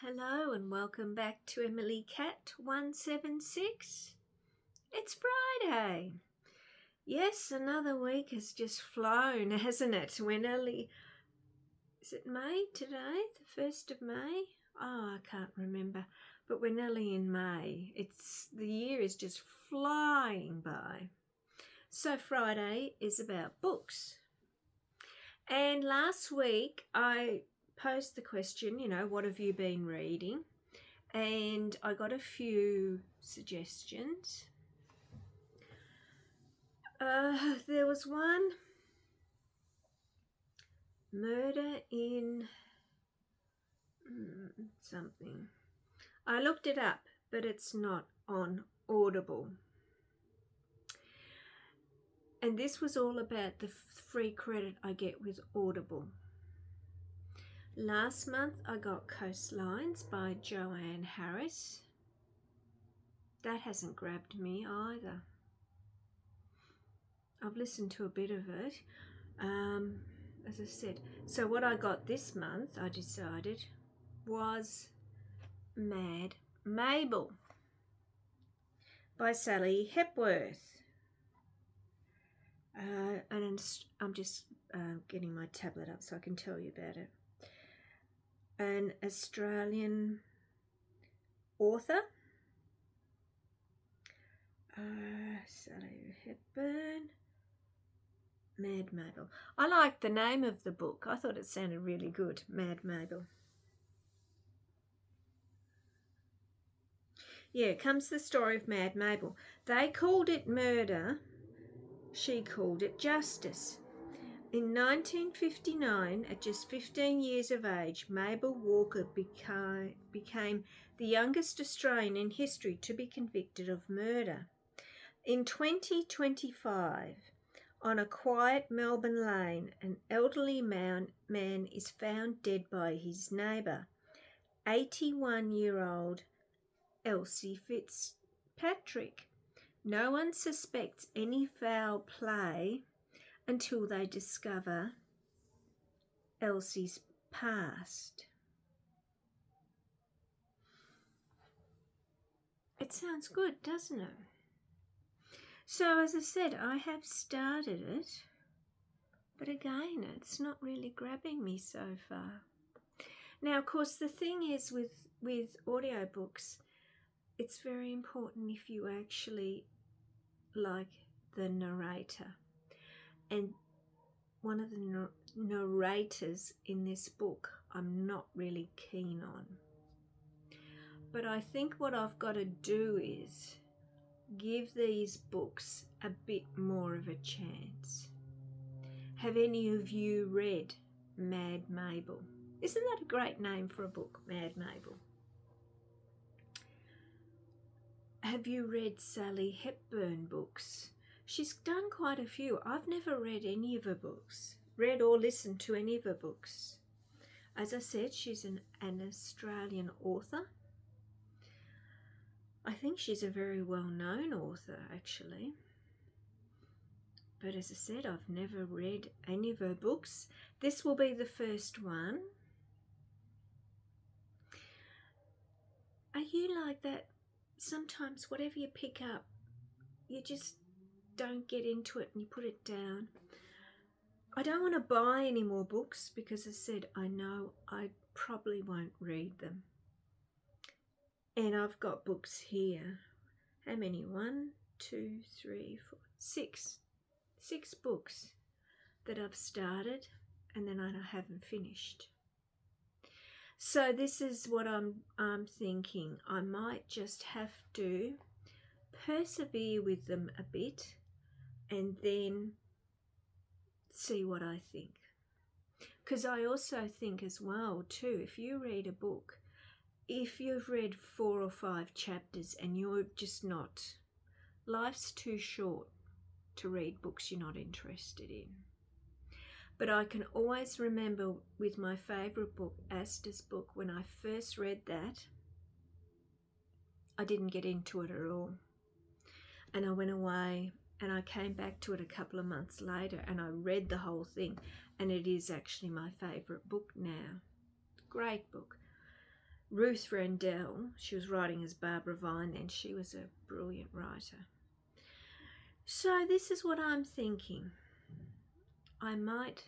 Hello and welcome back to Emily Cat 176. It's Friday. Yes, another week has just flown, hasn't it? We're nearly, is it May today? The 1st of May? Oh, I can't remember. But we're nearly in May. The year is just flying by. So Friday is about books. And last week I posed the question, what have you been reading? And I got a few suggestions. There was one, Murder in something. I looked it up, but it's not on Audible. And this was all about the free credit I get with Audible. Last month I got Coastlines by Joanne Harris. That hasn't grabbed me either. I've listened to a bit of it. As I said, so what I got this month, I decided, was Mad Mabel by Sally Hepworth. And I'm just getting my tablet up so I can tell you about it. An Australian author, Sally Hepburn. Mad Mabel. I liked the name of the book. I thought it sounded really good, Mad Mabel. Yeah, comes the story of Mad Mabel. They called it murder. She called it justice. In 1959, at just 15 years of age, Mabel Walker became the youngest Australian in history to be convicted of murder. In 2025, on a quiet Melbourne lane, an elderly man is found dead by his neighbour, 81-year-old Elsie Fitzpatrick. No one suspects any foul play until they discover Elsie's past. It sounds good, doesn't it? So, as I said, I have started it, but again, it's not really grabbing me so far. Now, of course, the thing is with audiobooks, it's very important if you actually like the narrator. And one of the narrators in this book I'm not really keen on. But I think what I've got to do is give these books a bit more of a chance. Have any of you read Mad Mabel? Isn't that a great name for a book, Mad Mabel? Have you read Sally Hepburn books? She's done quite a few. I've never read any of her books, read or listened to any of her books. As I said, she's an Australian author. I think she's a very well-known author, actually. But as I said, I've never read any of her books. This will be the first one. Are you like that? Sometimes whatever you pick up, you just don't get into it and you put it down. I don't want to buy any more books because as I said, I know I probably won't read them. And I've got books here. How many? 1, 2, 3, 4, 6. 6 books that I've started and then I haven't finished. So this is what I'm thinking. I might just have to persevere with them a bit and then see what I think. Because I also think as well too, if you read a book, if you've read 4 or 5 chapters and you're just not, life's too short to read books you're not interested in. But I can always remember with my favourite book, Asta's book, when I first read that, I didn't get into it at all. And I went away and I came back to it a couple of months later and I read the whole thing, and it is actually my favourite book now. Great book. Ruth Rendell, she was writing as Barbara Vine then. She was a brilliant writer. So this is what I'm thinking. I might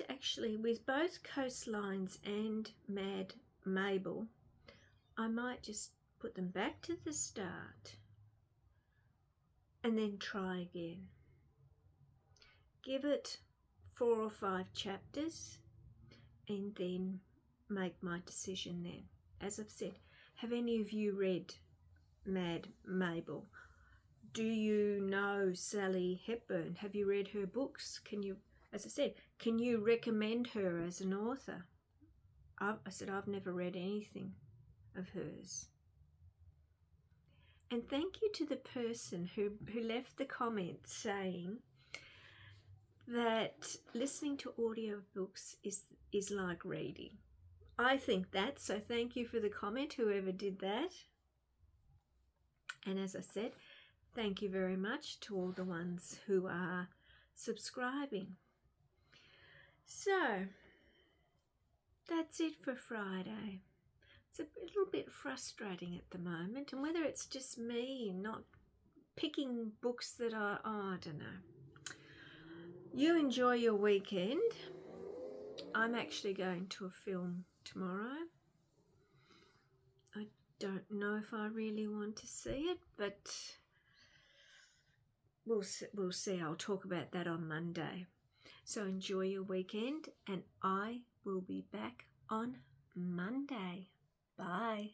actually, with both Coastlines and Mad Mabel, I might just put them back to the start and then try again. Give it 4 or 5 chapters and then make my decision then. As I've said, have any of you read Mad Mabel? Do you know Sally Hepworth? Have you read her books? Can you, as I said, can you recommend her as an author? I said I've never read anything of hers. And thank you to the person who left the comment saying that listening to audiobooks is like reading. I think that, so thank you for the comment, whoever did that. And as I said, thank you very much to all the ones who are subscribing. So, that's it for Friday. It's a little bit frustrating at the moment, and whether it's just me not picking books that I don't know. You enjoy your weekend. I'm actually going to a film tomorrow. I don't know if I really want to see it, but we'll see. I'll talk about that on Monday. So enjoy your weekend, and I will be back on Monday. Bye.